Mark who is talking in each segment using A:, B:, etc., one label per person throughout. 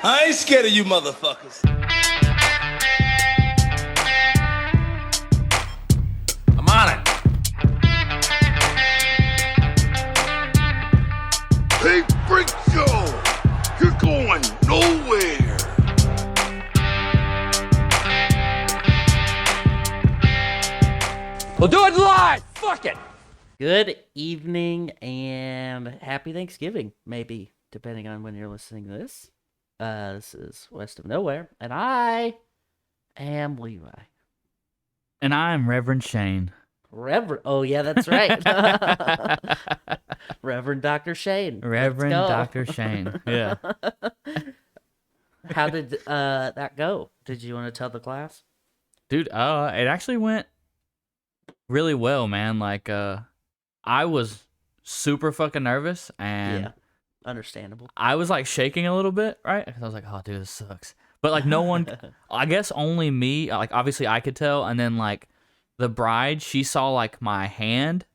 A: I ain't scared of you motherfuckers. I'm on it.
B: Hey, freak show! You're going nowhere!
C: We'll do it live! Fuck it!
D: Good evening and happy Thanksgiving, maybe, depending on when you're listening to this. This is West of Nowhere, and I am Levi.
E: And I'm Reverend Shane.
D: Oh yeah, that's right. Reverend Dr. Shane.
E: Reverend
D: Let's go.
E: Dr. Shane. Yeah.
D: How did that go? Did you want to tell the class?
E: Dude, it actually went really well, man. Like, I was super fucking nervous, and
D: Yeah, understandable.
E: I was like shaking a little bit, right? Because I was like, oh, dude, this sucks. But like, no one, I guess only me, like, obviously I could tell. And then like the bride, she saw like my hand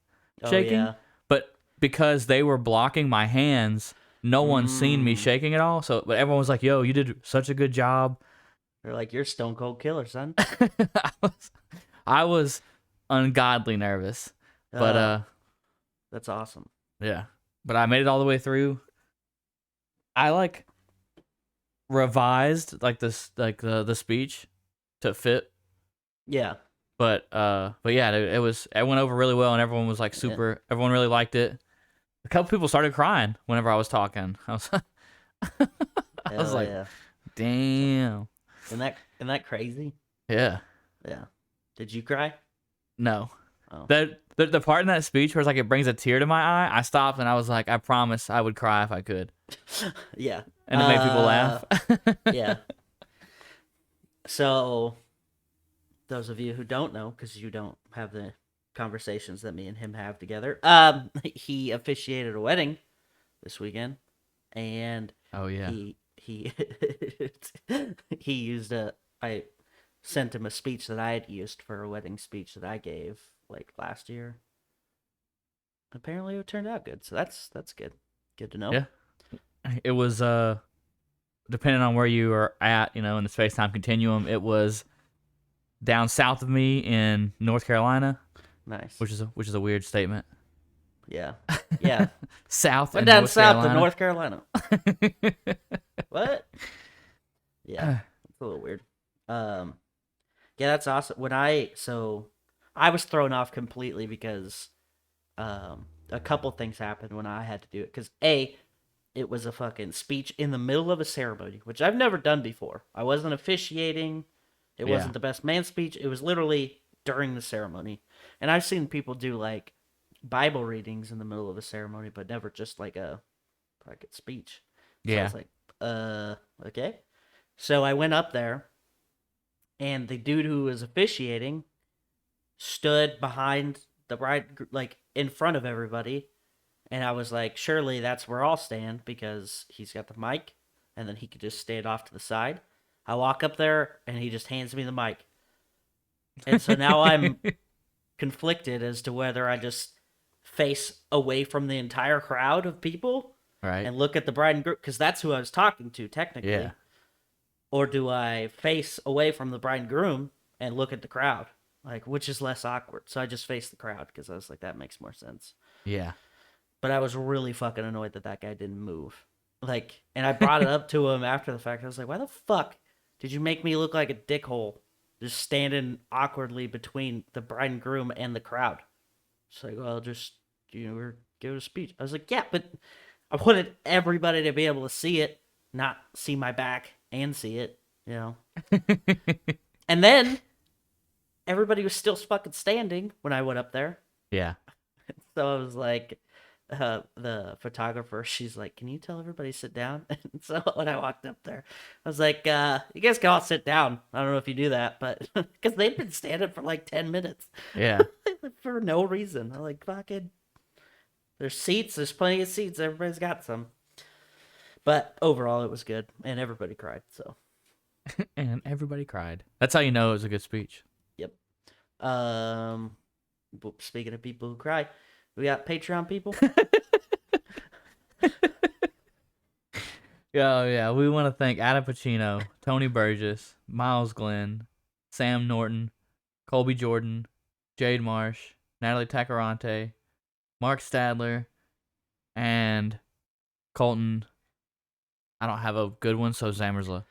E: shaking.
D: Oh, yeah.
E: But because they were blocking my hands, no one's seen me shaking at all. So, but everyone was like, yo, you did such a good job.
D: They're like, you're Stone Cold Killer, son.
E: I was ungodly nervous. But,
D: That's awesome.
E: yeah. But I made it all the way through. I like revised like this, like the speech to fit.
D: Yeah.
E: But yeah, it went over really well, and everyone was like super. Yeah. Everyone really liked it. A couple people started crying whenever I was talking. I was like,
D: yeah.
E: damn.
D: Isn't that crazy?
E: Yeah.
D: Yeah. Did you cry?
E: No.
D: Oh.
E: The part in that speech where it's like it brings a tear to my eye, I stopped and I was like, I promise I would cry if I could.
D: Yeah.
E: And it made people laugh.
D: Yeah. So, those of you who don't know, because you don't have the conversations that me and him have together, he officiated a wedding this weekend, and
E: oh yeah,
D: he he used I sent him a speech that I had used for a wedding speech that I gave like last year. Apparently it turned out good, so that's good. Good to know.
E: Yeah. It was depending on where you are at, in the space-time continuum, it was down south of me in North Carolina.
D: Nice.
E: Which is a weird statement.
D: Yeah. Yeah.
E: South
D: Went
E: and
D: down
E: North
D: south
E: Carolina.
D: to North Carolina. What? Yeah. It's a little weird. Yeah, that's awesome. I was thrown off completely because a couple things happened when I had to do it. Because it was a fucking speech in the middle of a ceremony, which I've never done before. I wasn't officiating. It wasn't the best man speech. It was literally during the ceremony. And I've seen people do like Bible readings in the middle of a ceremony, but never just like a speech. So I was like, okay. So I went up there, and the dude who was officiating stood behind the bride, like in front of everybody. And I was like, surely that's where I'll stand because he's got the mic, and then he could just stand off to the side. I walk up there, and he just hands me the mic. And so now I'm conflicted as to whether I just face away from the entire crowd of people and look at the bride and groom, because that's who I was talking to technically.
E: Yeah.
D: Or do I face away from the bride and groom and look at the crowd? Like, which is less awkward? So I just faced the crowd because I was like, that makes more sense.
E: Yeah.
D: But I was really fucking annoyed that guy didn't move. Like, and I brought it up to him after the fact. I was like, why the fuck did you make me look like a dickhole just standing awkwardly between the bride and groom and the crowd? It's like, well, just, we're giving a speech. I was like, yeah, but I wanted everybody to be able to see it, not see my back and see it, And then everybody was still fucking standing when I went up there.
E: Yeah.
D: So I was like, the photographer, she's like, can you tell everybody to sit down? And so when I walked up there, I was like, you guys can all sit down. I don't know if you do that, but because they've been standing for like 10 minutes.
E: Yeah.
D: For no reason. I'm like, fucking, there's seats. There's plenty of seats. Everybody's got some. But overall, it was good. And everybody cried, so.
E: And everybody cried. That's how you know it was a good speech.
D: Yep. Speaking of people who cry, we got Patreon people.
E: Yeah. We want to thank Adam Pacino, Tony Burgess, Miles Glenn, Sam Norton, Colby Jordan, Jade Marsh, Natalie Tacarante, Mark Stadler, and Colton. I don't have a good one, so Zamersla.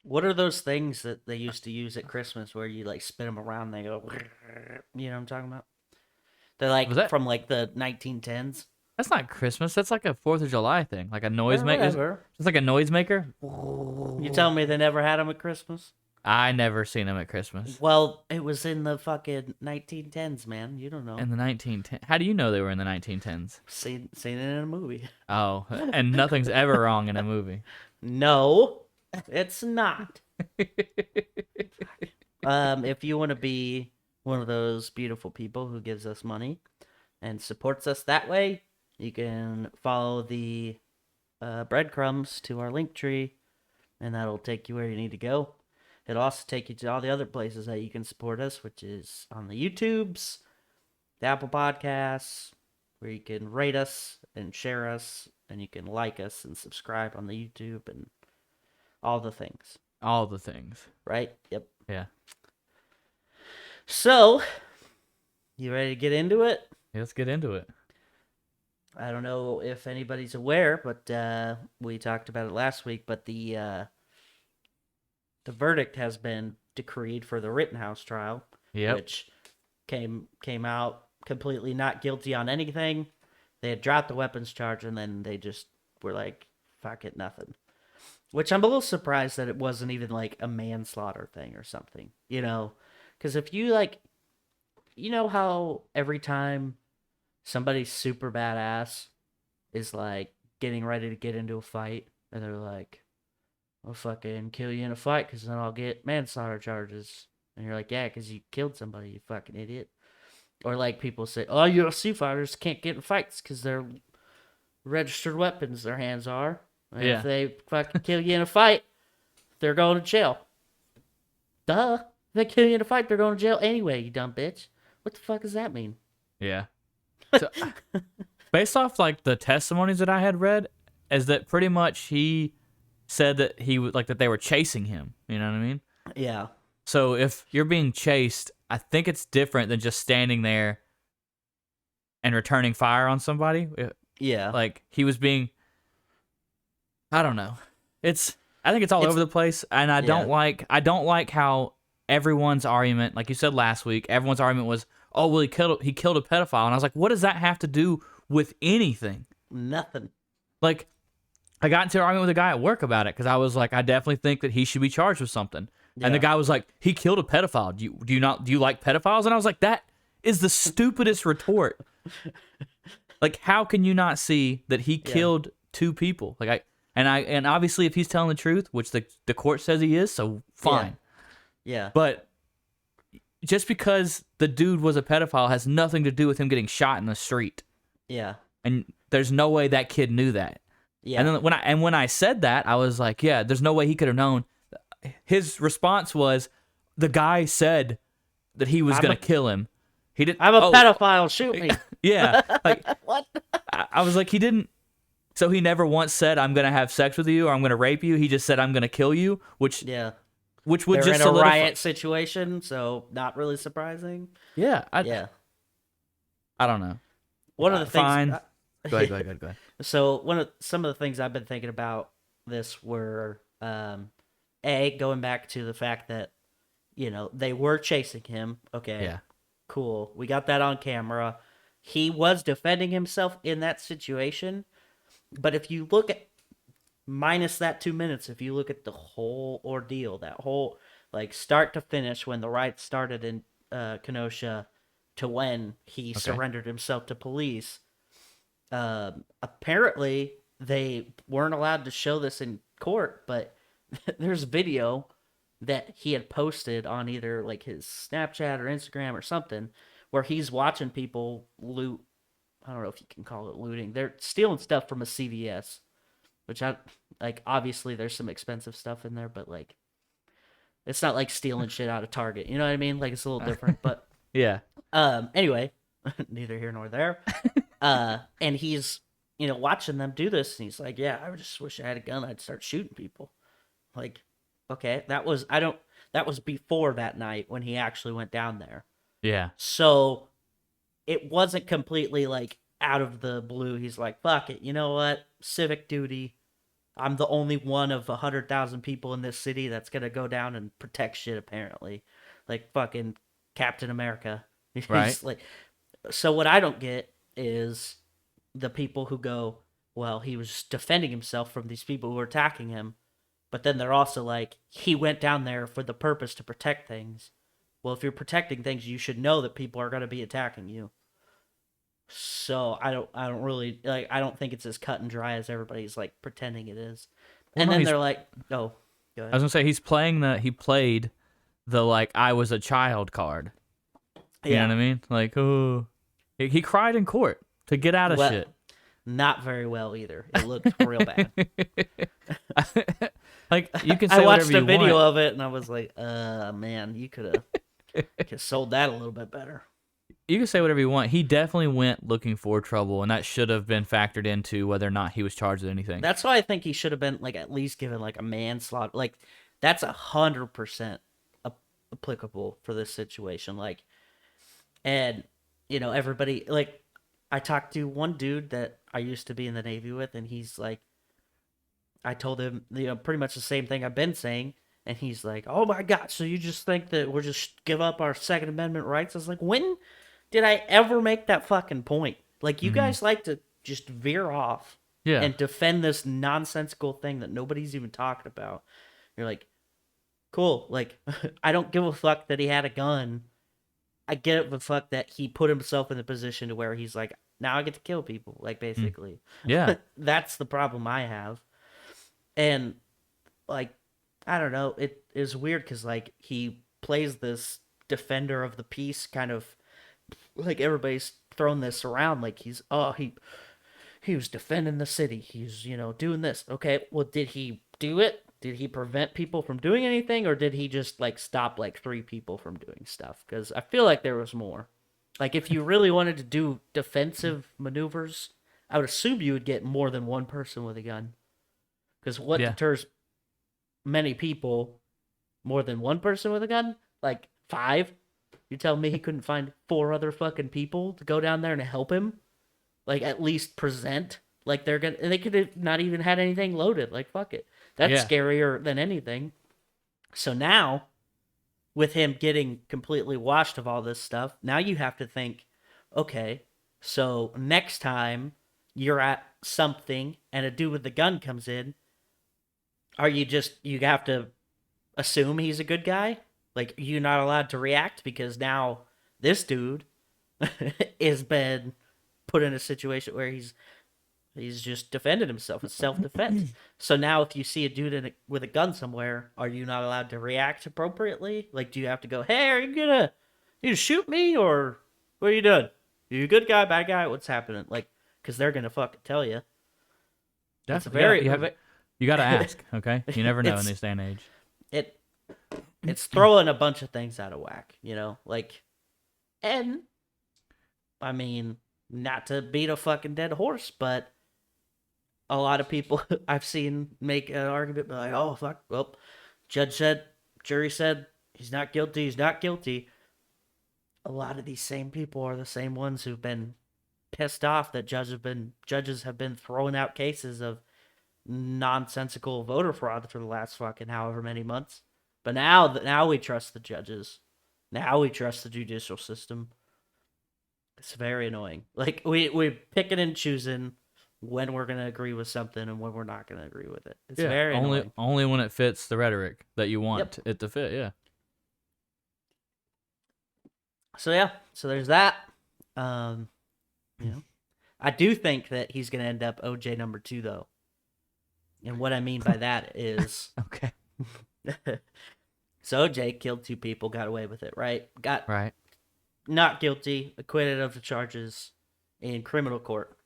D: What are those things that they used to use at Christmas where you like spin them around and they go, you know what I'm talking about? They're like
E: Was that-
D: from like the 1910s.
E: That's not Christmas. That's like a 4th of July thing, like a noise maker.
D: Whatever.
E: It's like a noise maker.
D: You telling me they never had them at Christmas?
E: I never seen him at Christmas.
D: Well, it was in the fucking 1910s, man. You don't know.
E: In the 1910s. How do you know they were in the 1910s?
D: Seen it in a movie.
E: Oh, and nothing's ever wrong in a movie.
D: No, it's not. If you want to be one of those beautiful people who gives us money and supports us that way, you can follow the breadcrumbs to our Linktree, and that'll take you where you need to go. It'll also take you to all the other places that you can support us, which is on the YouTubes, the Apple Podcasts, where you can rate us and share us, and you can like us and subscribe on the YouTube and all the things.
E: All the things.
D: Right? Yep.
E: Yeah.
D: So, you ready to get into it?
E: Let's get into it.
D: I don't know if anybody's aware, but we talked about it last week, but the verdict has been decreed for the Rittenhouse trial, which came out completely not guilty on anything. They had dropped the weapons charge, and then they just were like, fuck it, nothing. Which I'm a little surprised that it wasn't even like a manslaughter thing or something, you know? Because if you like, you know how every time somebody's super badass is like getting ready to get into a fight, and they're like, I'll fucking kill you in a fight because then I'll get manslaughter charges. And you're like, yeah, because you killed somebody, you fucking idiot. Or like people say, oh, UFC fighters can't get in fights because they're registered weapons, their hands are. And if they fucking kill you in a fight, they're going to jail. Duh. If they kill you in a fight, they're going to jail anyway, you dumb bitch. What the fuck does that mean?
E: Yeah. So, based off like the testimonies that I had read, is that pretty much he said that he was like that they were chasing him. You know what I mean?
D: Yeah.
E: So if you're being chased, I think it's different than just standing there and returning fire on somebody.
D: Yeah.
E: Like he was being, I don't know. I think it's all over the place, and I don't like how everyone's argument, like you said last week, everyone's argument was, oh well, he killed a pedophile, and I was like, what does that have to do with anything?
D: Nothing.
E: Like, I got into an argument with a guy at work about it because I was like, I definitely think that he should be charged with something. Yeah. And the guy was like, he killed a pedophile. Do you like pedophiles? And I was like, that is the stupidest retort. Like, how can you not see that he killed two people? Like and obviously if he's telling the truth, which the court says he is, so fine.
D: Yeah.
E: But just because the dude was a pedophile has nothing to do with him getting shot in the street.
D: Yeah.
E: And there's no way that kid knew that. Yeah. And then when I said that, I was like, yeah, there's no way he could have known. His response was, the guy said that he was going to kill him. He didn't.
D: I'm a pedophile. Shoot me.
E: Yeah. Like
D: what?
E: I was like, he didn't. So he never once said, I'm going to have sex with you or I'm going to rape you. He just said, I'm going to kill you, which would
D: They're
E: just
D: in a riot situation, so not really surprising.
E: Yeah. I don't know.
D: One of the things.
E: Fine. Go ahead.
D: So some of the things I've been thinking about this were, going back to the fact that, you know, they were chasing him. Okay.
E: Yeah.
D: Cool. We got that on camera. He was defending himself in that situation. But if you look at, minus that 2 minutes, if you look at the whole ordeal, that whole, like, start to finish, when the riot started in Kenosha to when he surrendered himself to police, apparently they weren't allowed to show this in court, but there's video that he had posted on either like his Snapchat or Instagram or something where he's watching people loot. I don't know if you can call it looting. They're stealing stuff from a CVS, which obviously there's some expensive stuff in there, but like it's not like stealing shit out of Target. You know what I mean? Like it's a little different, but
E: yeah.
D: Anyway, neither here nor there. And he's watching them do this, and he's like, yeah, I just wish I had a gun. I'd start shooting people. Like, okay, that was before that night when he actually went down there.
E: Yeah.
D: So it wasn't completely like out of the blue. He's like, fuck it. You know what? Civic duty. I'm the only one of 100,000 people in this city that's going to go down and protect shit, apparently. Like fucking Captain America.
E: Right.
D: Like, so what I don't get is the people who go, well, he was defending himself from these people who were attacking him. But then they're also like, he went down there for the purpose to protect things. Well, if you're protecting things, you should know that people are going to be attacking you. So I don't really like. I don't think it's as cut and dry as everybody's like pretending it is.
E: Well,
D: And
E: no,
D: then they're like, "Oh, go ahead."
E: I was gonna say he played the like I was a child card. You know what I mean? Like, oh, he cried in court to get out of shit.
D: Not very well either. It looked real bad.
E: Like you can say
D: I
E: whatever
D: watched
E: you
D: a video
E: want.
D: of it and I was like, man, you could have sold that a little bit better.
E: You can say whatever you want. He definitely went looking for trouble, and that should have been factored into whether or not he was charged with anything.
D: That's why I think he should have been like at least given like a manslaughter. Like that's 100% applicable for this situation. Like, and everybody like I talked to one dude that I used to be in the Navy with, and he's like, I told him pretty much the same thing I've been saying, and he's like, "Oh my God, so you just think that we're just give up our Second Amendment rights?" I was like, when did I ever make that fucking point? Like, you guys like to just veer off and defend this nonsensical thing that nobody's even talking about. You're like, cool. Like, I don't give a fuck that he had a gun. I get the fuck that he put himself in the position to where he's like, now I get to kill people. Like, basically.
E: Yeah.
D: That's the problem I have. And, like, I don't know. It is weird because, like, he plays this defender of the peace kind of, like, everybody's throwing this around like he was defending the city. He's, doing this. Okay, well, did he do it? Did he prevent people from doing anything? Or did he just, like, stop, like, 3 people from doing stuff? Because I feel like there was more. Like, if you really wanted to do defensive maneuvers, I would assume you would get more than one person with a gun. Because what deters many people more than one person with a gun? Like, 5? You tell me he couldn't find 4 other fucking people to go down there and help him? Like, at least present like they're gonna. They could have not even had anything loaded. Like, fuck it. That's scarier than anything. So now, with him getting completely washed of all this stuff, now you have to think, okay, so next time you're at something and a dude with the gun comes in, you have to assume he's a good guy? Like, you're not allowed to react because now this dude has been put in a situation where he's just defended himself. It's self-defense. So now if you see a dude with a gun somewhere, are you not allowed to react appropriately? Like, do you have to go, hey, are you gonna shoot me, or what are you doing? Are you a good guy, bad guy? What's happening? Like, because they're gonna fucking tell you. That's very...
E: You gotta ask, okay? You never know in this day and age.
D: It's throwing a bunch of things out of whack, like, and I mean, not to beat a fucking dead horse, but a lot of people I've seen make an argument like, oh, fuck, well, judge said, jury said, he's not guilty, he's not guilty. A lot of these same people are the same ones who've been pissed off that judges have been throwing out cases of nonsensical voter fraud for the last fucking however many months. But now we trust the judges. Now we trust the judicial system. It's very annoying. Like, we're picking and choosing when we're going to agree with something and when we're not going to agree with it. It's very annoying.
E: Only when it fits the rhetoric that you want it to fit, yeah.
D: So there's that. I do think that he's going to end up OJ number 2, though. And what I mean by that is...
E: Okay.
D: So OJ killed 2 people, got away with it, right?
E: Right.
D: Not guilty, acquitted of the charges in criminal court.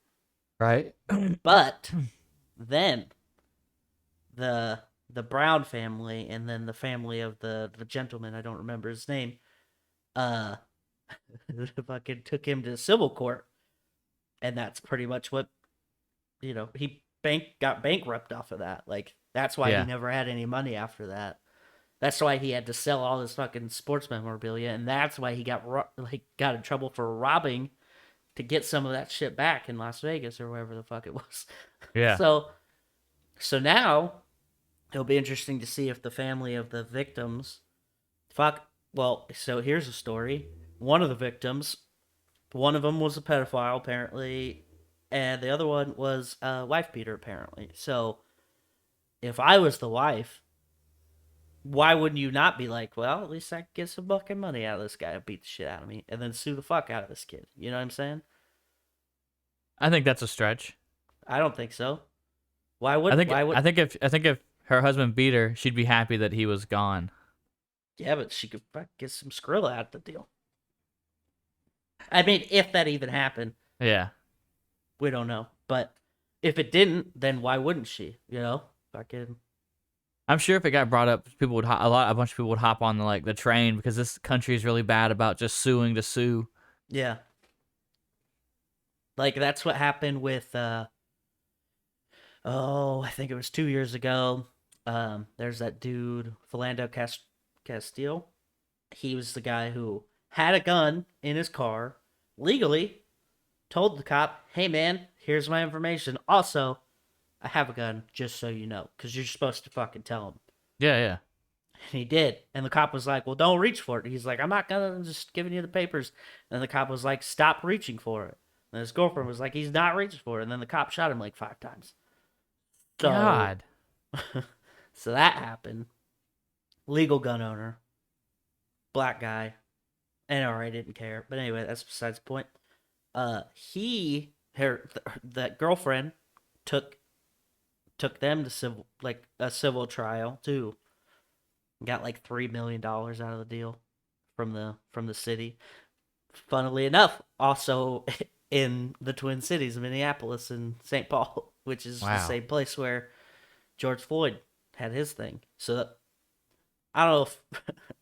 E: Right.
D: But then the Brown family and then the family of the gentleman, I don't remember his name, fucking took him to civil court. And that's pretty much what he got bankrupt off of that. Like, that's why
E: Yeah.
D: he never had any money after that. That's why he had to sell all his fucking sports memorabilia, and that's why he got got in trouble for robbing to get some of that shit back in Las Vegas or wherever the fuck it was.
E: Yeah.
D: So now it'll be interesting to see if the family of the victims well, so here's a story. One of the victims, one of them was a pedophile apparently, and the other one was a wife beater apparently. So if I was the wife, why wouldn't you not be like, well, at least I can get some fucking money out of this guy and beat the shit out of me, and then sue the fuck out of this kid? You know what I'm saying?
E: I think that's a stretch.
D: I don't think so. Why would?
E: I think if her husband beat her, she'd be happy that he was gone.
D: Yeah, but she could get some Skrilla out of the deal. I mean, if that even happened.
E: Yeah.
D: We don't know. But if it didn't, then why wouldn't she? Fucking.
E: I'm sure if it got brought up, a bunch of people would hop on the train, because this country is really bad about just suing to sue.
D: Yeah. Like, that's what happened with, I think it was 2 years ago. There's that dude, Philando Castile. He was the guy who had a gun in his car, legally, told the cop, hey man, here's my information. Also, I have a gun, just so you know, because you're supposed to fucking tell him.
E: Yeah, yeah.
D: And he did. And the cop was like, well, don't reach for it. He's like, I'm not gonna, I'm just giving you the papers. And the cop was like, stop reaching for it. And his girlfriend was like, he's not reaching for it. And then the cop shot him like 5 times. So,
E: God.
D: So that happened. Legal gun owner. Black guy. NRA didn't care. But anyway, that's besides the point. That girlfriend took them to a civil trial too. Got like $3 million out of the deal from the city. Funnily enough, also in the Twin Cities, Minneapolis and St. Paul, which is the same place where George Floyd had his thing. So I don't know if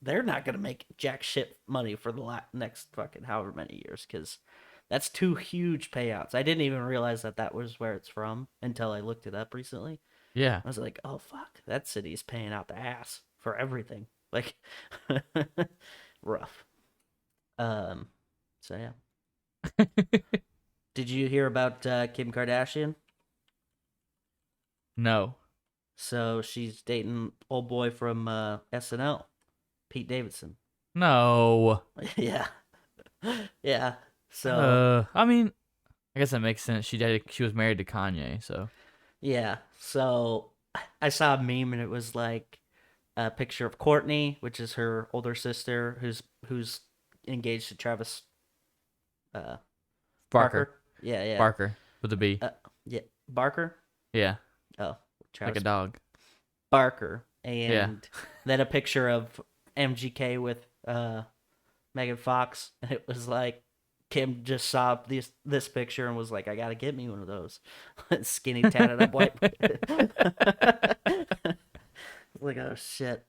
D: they're not gonna make jack shit money for the next fucking however many years, because that's 2 huge payouts. I didn't even realize that was where it's from until I looked it up recently.
E: Yeah.
D: I was like, oh fuck, that city's paying out the ass for everything. Like, rough. So yeah. Did you hear about Kim Kardashian?
E: No.
D: So she's dating old boy from SNL, Pete Davidson.
E: No.
D: Yeah. Yeah. So
E: I mean, I guess that makes sense. She was married to Kanye, so.
D: yeah. So I saw a meme and it was like a picture of Courtney, which is her older sister, who's engaged to Travis Barker. Yeah, yeah.
E: Barker with a B.
D: Yeah, Barker.
E: Yeah.
D: Oh, Travis
E: Like a dog.
D: Barker, and then a picture of MGK with Megan Fox, and it was like Kim just saw this picture and was like, I gotta get me one of those. Skinny tatted up white. Like, oh shit.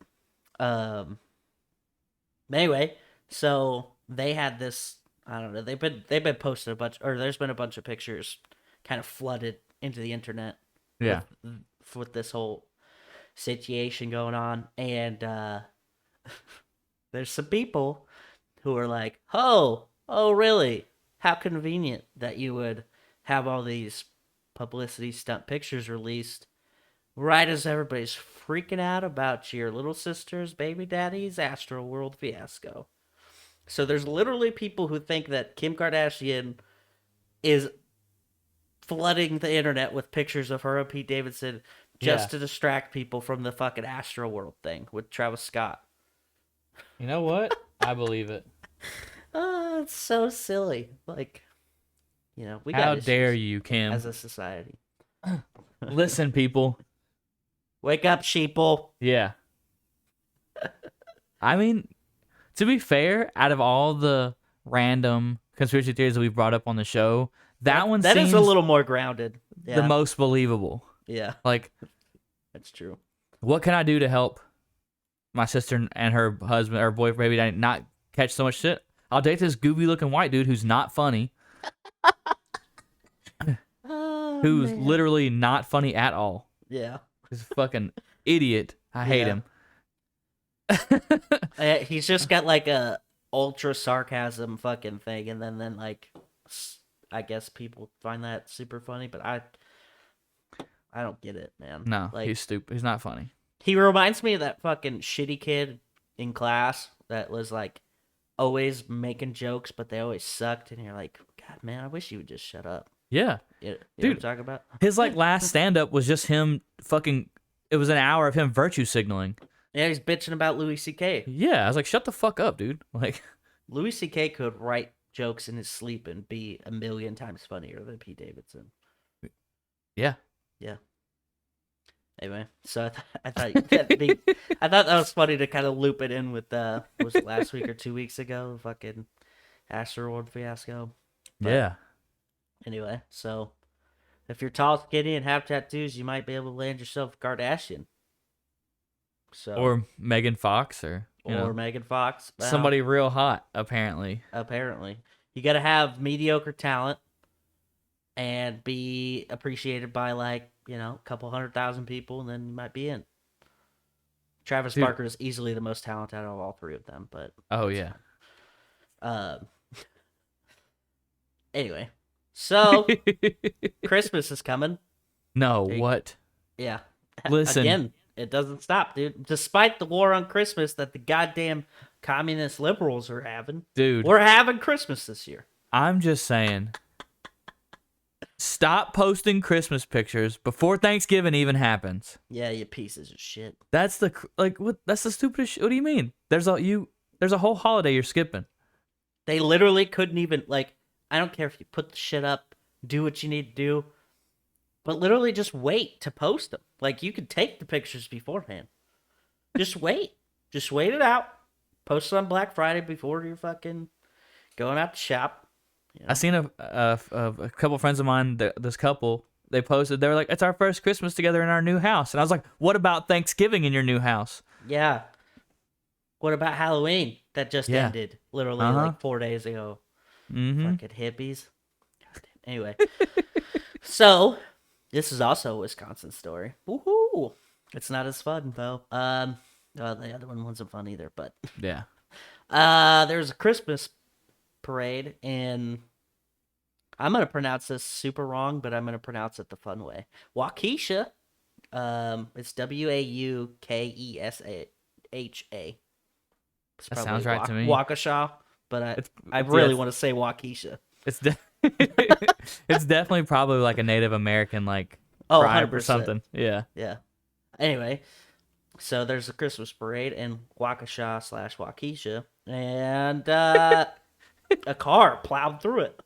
D: Anyway, so they had this, I don't know, they've been posting there's been a bunch of pictures kind of flooded into the internet.
E: Yeah.
D: With this whole situation going on, and there's some people who are like, oh really, how convenient that you would have all these publicity stunt pictures released right as everybody's freaking out about your little sister's baby daddy's Astroworld fiasco. So there's literally people who think that Kim Kardashian is flooding the internet with pictures of her and Pete Davidson just to distract people from the fucking Astroworld thing with Travis Scott.
E: You know what? I believe it.
D: It's so silly. Like, we got
E: How
D: issues
E: dare you, Kim?
D: as a society.
E: Listen, people.
D: Wake up, sheeple.
E: Yeah. I mean, to be fair, out of all the random conspiracy theories that we've brought up on the show, that one seems
D: is a little more grounded. Yeah.
E: the most believable.
D: Yeah.
E: Like,
D: that's true.
E: What can I do to help my sister and her husband or boyfriend baby daddy not catch so much shit? I'll date this goofy looking white dude who's not funny. who's
D: man.
E: literally not funny at all.
D: Yeah.
E: He's a fucking idiot. I hate him.
D: He's just got like a ultra sarcasm fucking thing, and then like I guess people find that super funny, but I don't get it, man.
E: No,
D: like,
E: he's stupid. He's not funny.
D: He reminds me of that fucking shitty kid in class that was like always making jokes, but they always sucked, and you're like, God, man, I wish you would just shut up.
E: Yeah.
D: You know
E: Dude,
D: what I'm talking about?
E: His like last stand up was just him fucking. It was an hour of him virtue signaling.
D: Yeah, he's bitching about Louis C.K.
E: Yeah, I was like, shut the fuck up, dude. Like,
D: Louis C.K. could write jokes in his sleep and be a million times funnier than Pete Davidson.
E: yeah.
D: Yeah. Anyway, so I thought that was funny to kind of loop it in with was it last week or 2 weeks ago, the fucking asteroid fiasco. But
E: Yeah.
D: Anyway, so if you're tall, skinny, and have tattoos, you might be able to land yourself a Kardashian. So
E: Or Megan Fox or
D: Megan Fox. Well,
E: somebody real hot, apparently.
D: Apparently, you got to have mediocre talent and be appreciated by like a couple 100,000 people, and then you might be in. Travis Barker is easily the most talented out of all three of them, but
E: oh yeah.
D: Anyway, so Christmas is coming.
E: No, what?
D: Yeah.
E: Listen.
D: Again, it doesn't stop, dude. Despite the war on Christmas that the goddamn communist liberals are having,
E: Dude,
D: we're having Christmas this year.
E: I'm just saying. Stop posting Christmas pictures before Thanksgiving even happens.
D: Yeah, you pieces of shit.
E: That's the what? That's the stupidest shit. What do you mean? There's a whole holiday you're skipping.
D: They literally couldn't even like. I don't care if you put the shit up, do what you need to do, but literally just wait to post them. Like you could take the pictures beforehand. Just wait. Just wait it out. Post it on Black Friday before you're fucking going out to shop. You know?
E: I seen a couple friends of mine. This couple, they posted. They were like, "It's our first Christmas together in our new house," and I was like, "What about Thanksgiving in your new house?"
D: Yeah. What about Halloween that just ended literally like 4 days ago?
E: Mm-hmm.
D: Fucking hippies. Anyway, so this is also a Wisconsin story. Woohoo! It's not as fun though. Well, the other one wasn't fun either, but
E: Yeah.
D: there's a Christmas parade in. I'm gonna pronounce this super wrong, but I'm gonna pronounce it the fun way. Waukesha. It's Waukesha.
E: That sounds right to me.
D: Waukesha, but I really want to say Waukesha.
E: It's it's definitely probably like a Native American like
D: Oh,
E: tribe
D: 100%.
E: or something. Yeah.
D: Yeah. Anyway, so there's a Christmas parade in Waukesha/Waukesha, and a car plowed through it,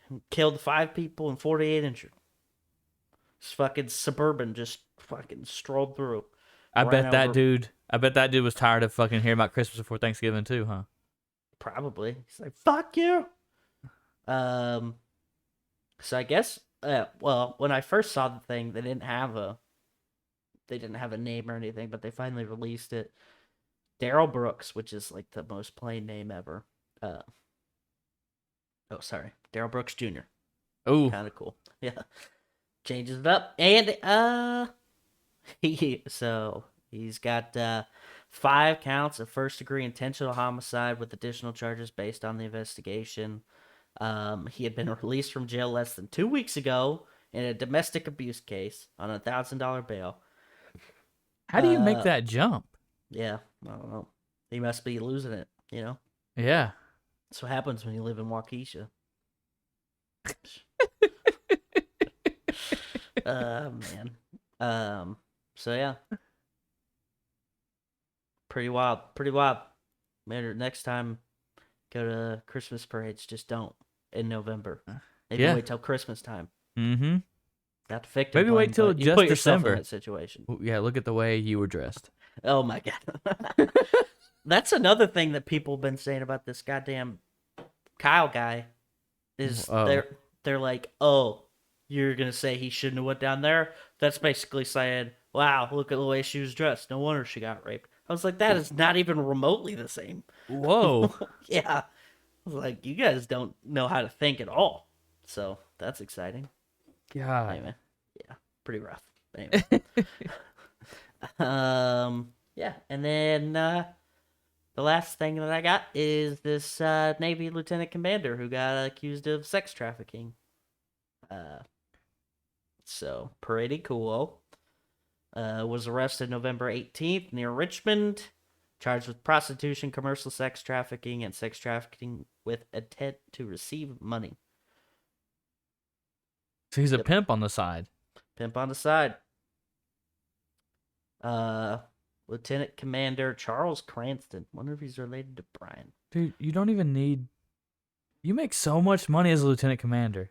D: and killed 5 people and 48 injured. This fucking Suburban just fucking strolled through.
E: I
D: ran
E: bet that
D: over-
E: dude was tired of fucking hearing about Christmas before Thanksgiving too, huh?
D: Probably. He's like, fuck you. So I guess, well, when I first saw the thing, they didn't have a name or anything, but they finally released it. Daryl Brooks, which is like the most plain name ever. Daryl Brooks Jr.
E: Oh,
D: Kind of cool. Yeah. Changes it up. And, he's got 5 counts of first-degree intentional homicide with additional charges based on the investigation. He had been released from jail less than 2 weeks ago in a domestic abuse case on a $1,000 bail.
E: how do you make that jump?
D: Yeah, I don't know. He must be losing it, you know?
E: Yeah.
D: That's what happens when you live in Waukesha. Man. So yeah. Pretty wild. Maybe next time go to Christmas parades, just don't in November. Maybe
E: Yeah.
D: wait till Christmas time.
E: Mm-hmm.
D: Not to victim
E: Maybe wait
D: blame,
E: till
D: but you
E: just
D: put yourself
E: December.
D: in that situation.
E: Yeah, look at the way you were dressed.
D: Oh my god. That's another thing that people have been saying about this goddamn Kyle guy is they're like, "Oh, you're going to say he shouldn't have went down there?" That's basically saying, "Wow, look at the way she was dressed. No wonder she got raped." I was like, that is not even remotely the same.
E: Whoa.
D: Yeah. I was like, you guys don't know how to think at all. So, that's exciting.
E: God.
D: Anyway, yeah, pretty rough. Anyway, yeah, and then the last thing that I got is this Navy lieutenant commander who got accused of sex trafficking. So pretty cool. Was arrested November 18th near Richmond, charged with prostitution, commercial sex trafficking, and sex trafficking with intent to receive money.
E: So he's a pimp on the side.
D: Pimp on the side. Lieutenant Commander Charles Cranston. Wonder if he's related to Brian.
E: Dude, you don't even need. You make so much money as a lieutenant commander.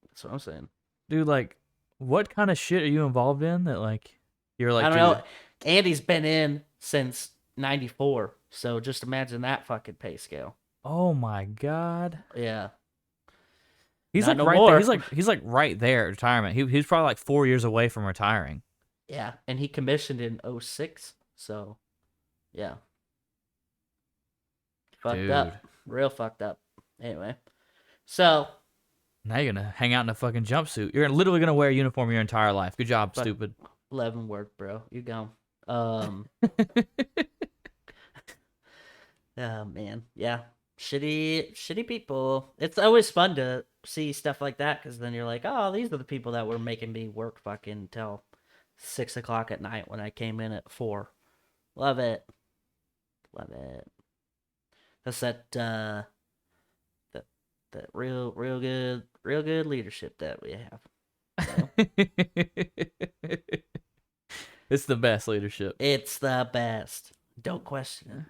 D: That's what I'm saying.
E: Dude, like, what kind of shit are you involved in that, like, you're like,
D: I don't
E: dude,
D: know. Andy's been in since '94, so just imagine that fucking pay scale.
E: oh my God.
D: Yeah.
E: He's
D: Not
E: like
D: no
E: right
D: more.
E: there. He's like right there at retirement. He's probably like 4 years away from retiring.
D: Yeah, and he commissioned in '06, so yeah. Fucked up.
E: Dude.
D: Real fucked up. Anyway. So,
E: Now you're gonna hang out in a fucking jumpsuit. You're literally gonna wear a uniform your entire life. Good job,
D: Fuck.
E: stupid.
D: 11 word, bro. You go. Oh man, yeah. Shitty people. It's always fun to see stuff like that because then you're like, oh, these are the people that were making me work fucking till 6 o'clock at night when I came in at 4. Love it. Love it. That's that real good leadership that we have.
E: It's the best leadership.
D: It's the best. Don't question it.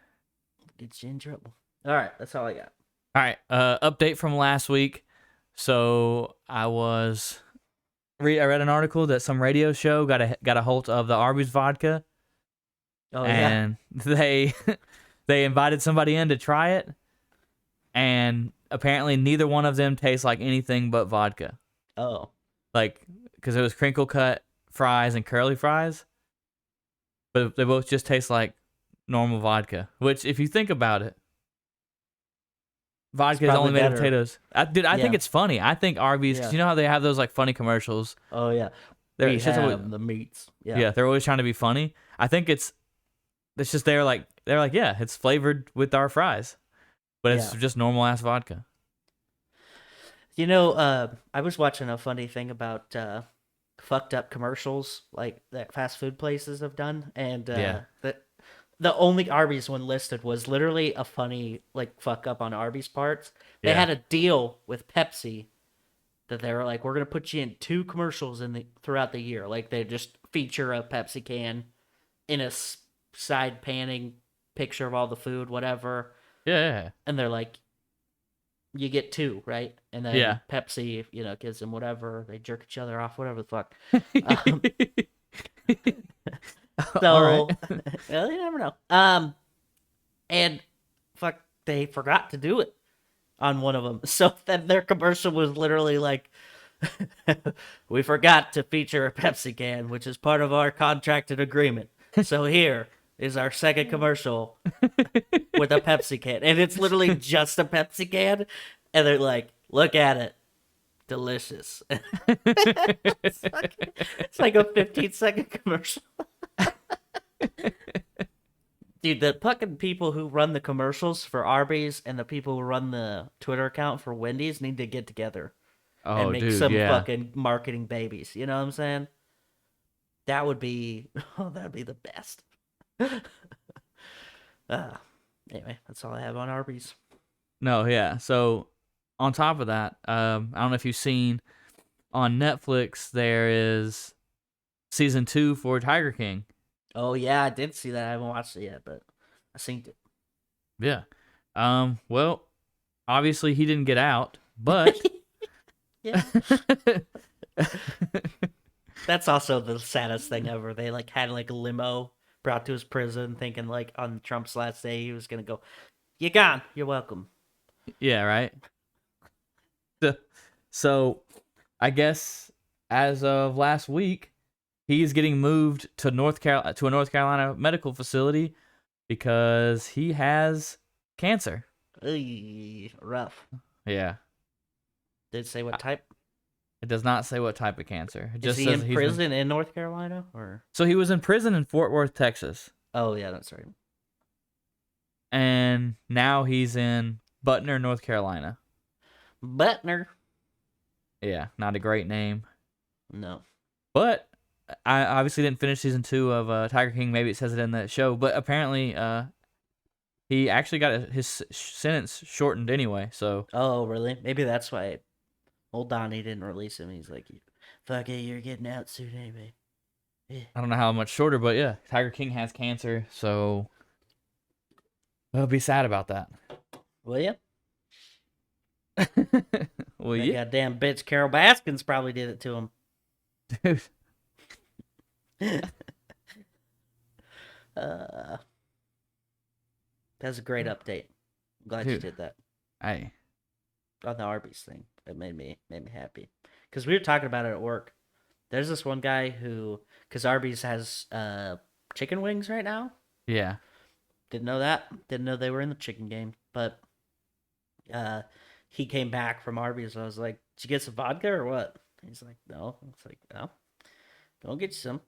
D: Gets you in trouble. All right, that's all I got.
E: All right, update from last week. So I read an article that some radio show got a hold of the Arby's vodka,
D: Oh
E: and they invited somebody in to try it, and apparently neither one of them tastes like anything but vodka.
D: yeah. Oh.
E: Like, because it was crinkle cut fries and curly fries, but they both just taste like normal vodka. Which, if you think about it, vodka is only
D: probably
E: made of
D: better.
E: potatoes. I think
D: Yeah.
E: it's funny. I think Arby's, 'cause
D: Yeah.
E: you know how they have those like funny commercials.
D: Oh yeah.
E: They're
D: We
E: it's just
D: have
E: always-
D: the meats. Yeah.
E: yeah, they're always trying to be funny. I think it's just they're like yeah, it's flavored with our fries, but it's
D: Yeah.
E: just normal ass vodka.
D: You know, I was watching a funny thing about fucked up commercials like that fast food places have done, and
E: Yeah.
D: the only Arby's one listed was literally a funny like fuck up on Arby's parts. They
E: Yeah.
D: had a deal with Pepsi that they were like, we're gonna put you in 2 commercials throughout the year. Like they just feature a Pepsi can in a side panning picture of all the food, whatever.
E: Yeah.
D: And they're like, you get 2, right? And then
E: Yeah.
D: Pepsi, gives them whatever. They jerk each other off, whatever the fuck. So,
E: All right.
D: well, you never know. And fuck, they forgot to do it on one of them. So then their commercial was literally like, we forgot to feature a Pepsi can, which is part of our contracted agreement. So here is our second commercial with a Pepsi can. And it's literally just a Pepsi can. And they're like, look at it. Delicious. It's like a 15-second commercial. Dude, the fucking people who run the commercials for Arby's and the people who run the Twitter account for Wendy's need to get together and
E: Oh,
D: make
E: dude,
D: some
E: yeah.
D: fucking marketing babies. You know what I'm saying? That'd be the best. Anyway, that's all I have on Arby's.
E: No, yeah. So on top of that, I don't know if you've seen on Netflix there is season 2 for Tiger King.
D: Oh yeah, I did see that. I haven't watched it yet, but I seen it.
E: Yeah. Well, obviously he didn't get out, but
D: Yeah. That's also the saddest thing ever. They had a limo brought to his prison, thinking on Trump's last day he was gonna go, "You're gone. You're welcome."
E: yeah, right. So, I guess as of last week, he's getting moved to a North Carolina medical facility because he has cancer.
D: Rough.
E: Yeah.
D: Did it say what type?
E: It does not say what type of cancer. It
D: Is
E: just
D: he
E: says
D: in
E: he's
D: prison in North Carolina or?
E: So he was in prison in Fort Worth, Texas,
D: Oh yeah, that's right.
E: and now he's in Butner, North Carolina.
D: Butner.
E: Yeah, not a great name.
D: No.
E: But I obviously didn't finish season 2 of Tiger King. Maybe it says it in that show. But apparently, he actually got his sentence shortened anyway. So
D: Oh really? Maybe that's why old Donnie didn't release him. He's like, "Fuck it, you're getting out soon anyway." Yeah.
E: I don't know how much shorter, but yeah, Tiger King has cancer. So I'll be sad about that.
D: Will you?
E: Well,
D: That
E: yeah,
D: goddamn bitch Carol Baskins probably did it to him.
E: dude.
D: That's a great update. I'm glad you
E: Dude.
D: did that
E: Hey,
D: on the Arby's thing. It made me happy because we were talking about it at work. There's this one guy who, because Arby's has chicken wings right now.
E: yeah.
D: Didn't know that. Didn't know they were in the chicken game. But he came back from Arby's. I was like, "Did you get some vodka or what?" He's like, "No." It's like, "No, go get you some.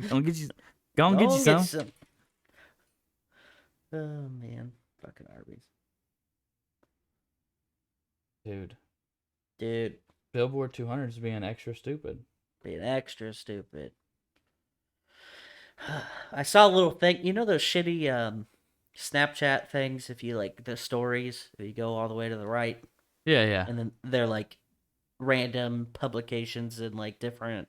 E: Don't get you. Go and get you some.
D: some." Oh man, fucking Arby's, dude,
E: Billboard 200 is being extra stupid.
D: being extra stupid. I saw a little thing. You know those shitty Snapchat things? If you like the stories, if you go all the way to the right,
E: Yeah, yeah.
D: and then they're like random publications and like different,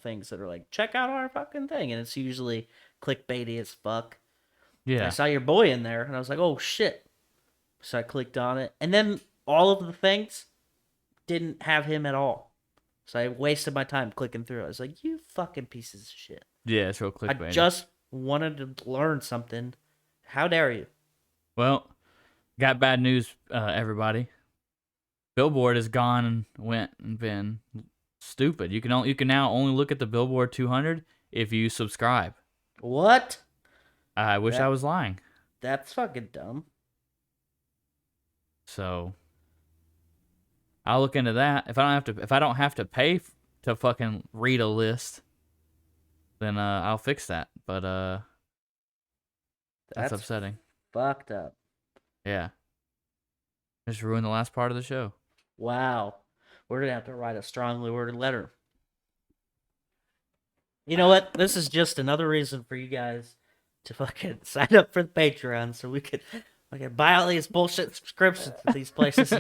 D: things that are like, check out our fucking thing, and it's usually clickbaity as fuck.
E: Yeah.
D: I saw your boy in there, and I was like, oh shit. So I clicked on it, and then all of the things didn't have him at all. So I wasted my time clicking through. I was like, you fucking pieces of shit.
E: Yeah, it's real clickbait.
D: I just wanted to learn something. How dare you?
E: Well, got bad news, everybody. Billboard has gone and went and been stupid. You can now only look at the Billboard 200 if you subscribe.
D: What?
E: I wish I was lying.
D: That's fucking dumb.
E: So I'll look into that. If I don't have to pay to fucking read a list, then I'll fix that. But that's upsetting.
D: Fucked up.
E: Yeah. Just ruined the last part of the show.
D: Wow. We're gonna have to write a strongly worded letter. You know what? This is just another reason for you guys to fucking sign up for the Patreon so we could buy all these bullshit subscriptions to these places.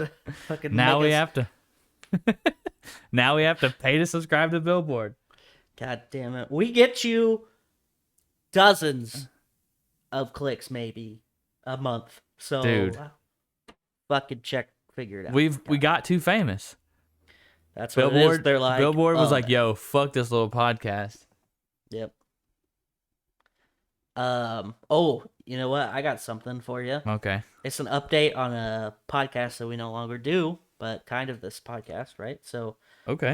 D: Fucking
E: Now we
D: make us-
E: have to. Now we have to pay to subscribe to Billboard.
D: God damn it. We get you dozens of clicks maybe a month. So
E: Dude.
D: fucking figure it out.
E: We got too famous.
D: That's what
E: Billboard.
D: it is. They're like,
E: Billboard was
D: oh,
E: like, "Yo, fuck this little podcast."
D: Yep. Oh, you know what? I got something for you.
E: Okay.
D: It's an update on a podcast that we no longer do, but kind of this podcast, right? So,
E: Okay.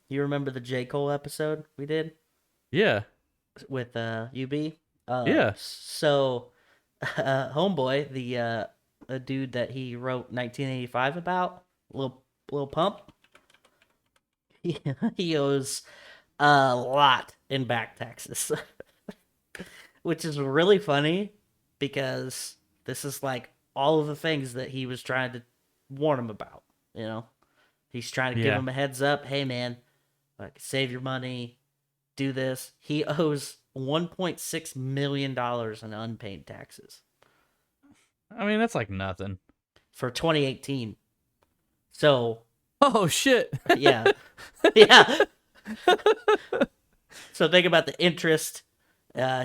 D: you remember the J. Cole episode we did
E: Yeah.
D: with UB?
E: Yeah.
D: So, Homeboy, the dude that he wrote 1985 about, Lil Pump, he owes a lot in back taxes, which is really funny because this is like all of the things that he was trying to warn him about. He's trying to give him a heads up. Hey, man, like save your money, do this. He owes $1.6 million in unpaid taxes
E: I mean, that's like nothing.
D: for 2018. So
E: Oh shit.
D: yeah, yeah. So think about the interest.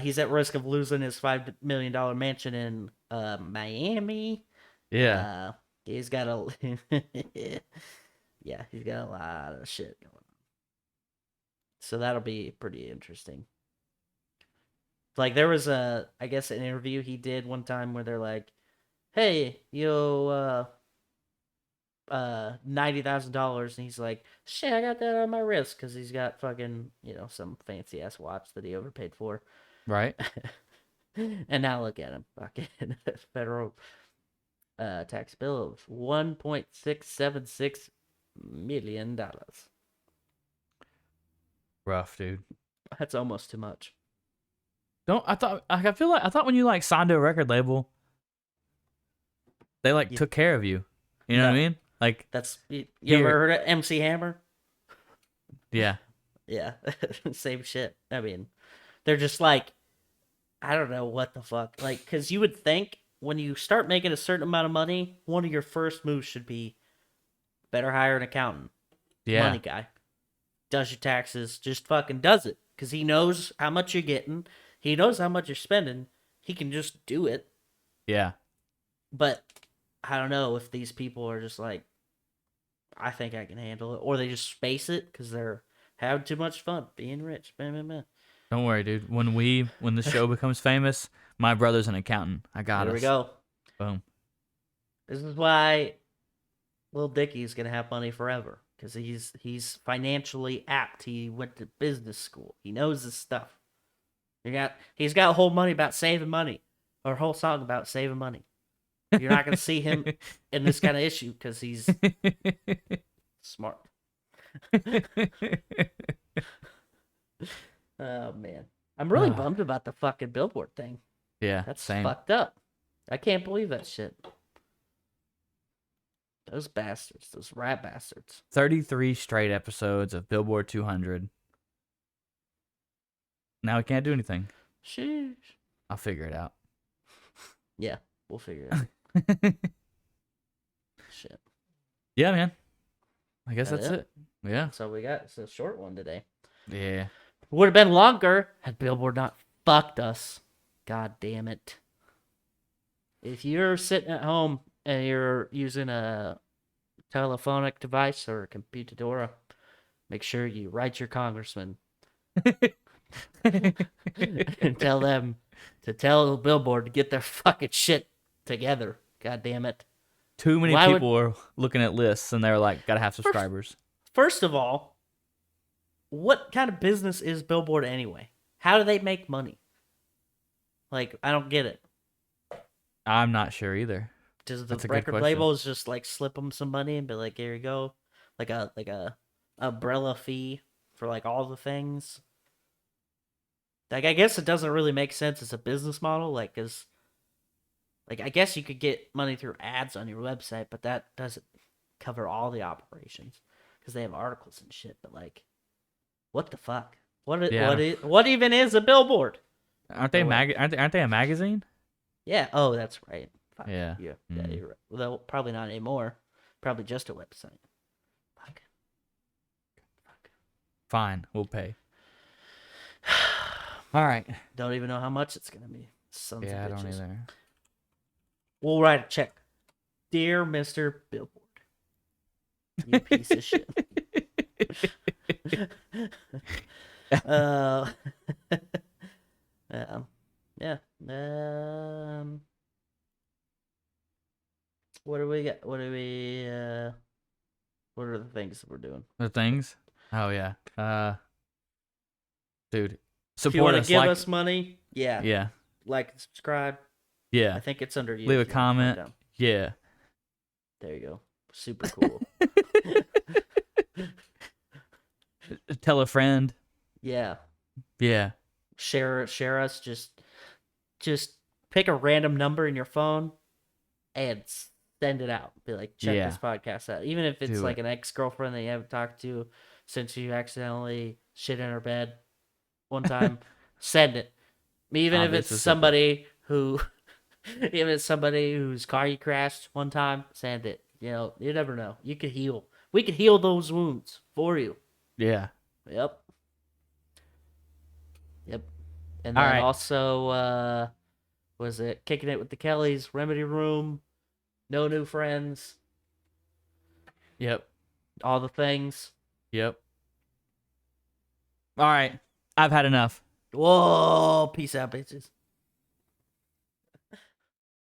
D: He's at risk of losing his $5 million mansion in Miami.
E: Yeah.
D: He's got a yeah, he's got a lot of shit going on. So that'll be pretty interesting. Like there was I guess an interview he did one time where they're like, "Hey, yo, $90,000," and he's like, "Shit, I got that on my wrist," because he's got fucking some fancy ass watch that he overpaid for.
E: Right.
D: And now look at him, fucking federal tax bill of $1.676 million.
E: Rough, dude.
D: That's almost too much.
E: I thought when you like signed to a record label, they like took care of you. You know what I
D: No.
E: mean? Like
D: That's you
E: Here-
D: ever heard of MC Hammer?
E: yeah.
D: Yeah, same shit. I mean, they're just like, I don't know what the fuck. Like, because you would think when you start making a certain amount of money, one of your first moves should be better hire an accountant,
E: Yeah.
D: money guy, does your taxes, just fucking does it. Because he knows how much you're getting, he knows how much you're spending, he can just do it.
E: Yeah.
D: But I don't know if these people are just like, I think I can handle it, or they just space it because they're having too much fun being rich. Blah, blah, blah.
E: Don't worry, dude. When the show becomes famous, my brother's an accountant. I got
D: There
E: us.
D: we go.
E: Boom.
D: This is why Lil Dicky's gonna have money forever because he's financially apt. He went to business school. He knows this stuff. He's got a whole money about saving money, or a whole song about saving money. You're not gonna see him in this kind of issue because he's smart. Oh man, I'm really bummed about the fucking Billboard thing.
E: Yeah.
D: That's
E: same.
D: fucked up. I can't believe that shit. Those bastards, those rat bastards.
E: 33 straight episodes of Billboard 200. Now we can't do anything.
D: Sheesh.
E: I'll figure it out.
D: Yeah, we'll figure it out. Shit.
E: Yeah, man. I guess
D: That
E: that's it. Yeah.
D: So we got it's a short one today.
E: Yeah.
D: Would have been longer had Billboard not fucked us. God damn it. If you're sitting at home and you're using a telephonic device or a computadora, make sure you write your congressman and tell them to tell Billboard to get their fucking shit together. God damn it.
E: Too many
D: Why would-
E: people are looking at lists and they're like, gotta have subscribers.
D: First of all, what kind of business is Billboard anyway? How do they make money? Like, I don't get it.
E: I'm not sure either.
D: Does the
E: That's a good
D: record
E: question.
D: labels just like slip them some money and be like, here you go, like a umbrella fee for like all the things? Like, I guess it doesn't really make sense as a business model, like, cause like I guess you could get money through ads on your website, but that doesn't cover all the operations because they have articles and shit. But like, what the fuck? What even is a billboard?
E: Aren't they aren't they a magazine?
D: Yeah. Oh, that's right. Fuck.
E: Yeah.
D: Yeah. You're right. Well, probably not anymore. Probably just a website. Fuck.
E: Fine, we'll pay. All right.
D: Don't even know how much it's gonna be. Sons of
E: Yeah, I don't
D: bitches.
E: either.
D: We'll write a check. Dear Mr. Billboard. You piece of shit. uh, yeah. What do we got? What are the things that we're doing?
E: The things? Oh yeah. Dude,
D: If you
E: support
D: want to
E: us.
D: give
E: Like,
D: us money, yeah.
E: yeah,
D: Like and subscribe. I
E: yeah,
D: think it's under you.
E: Leave a
D: if you want to
E: comment.
D: down.
E: yeah.
D: There you go. Super cool.
E: Tell a friend.
D: Yeah.
E: Yeah,
D: Share us. Just pick a random number in your phone and send it out. Be like, check
E: Yeah.
D: this podcast out. Even if it's
E: Do
D: like
E: it.
D: an ex-girlfriend that you haven't talked to since you accidentally shit in her bed one time, send it. Even if it's
E: Obvious,
D: somebody who even if it's somebody whose car you crashed one time, send it. You know, you never know. You could heal. We could heal those wounds for you.
E: yeah.
D: Yep. Yep. And
E: All
D: then
E: right.
D: also, was it Kicking It with the Kellys, Remedy Room, No New Friends,
E: Yep.
D: all the things.
E: Yep. All right. I've had enough.
D: Whoa, peace out, bitches.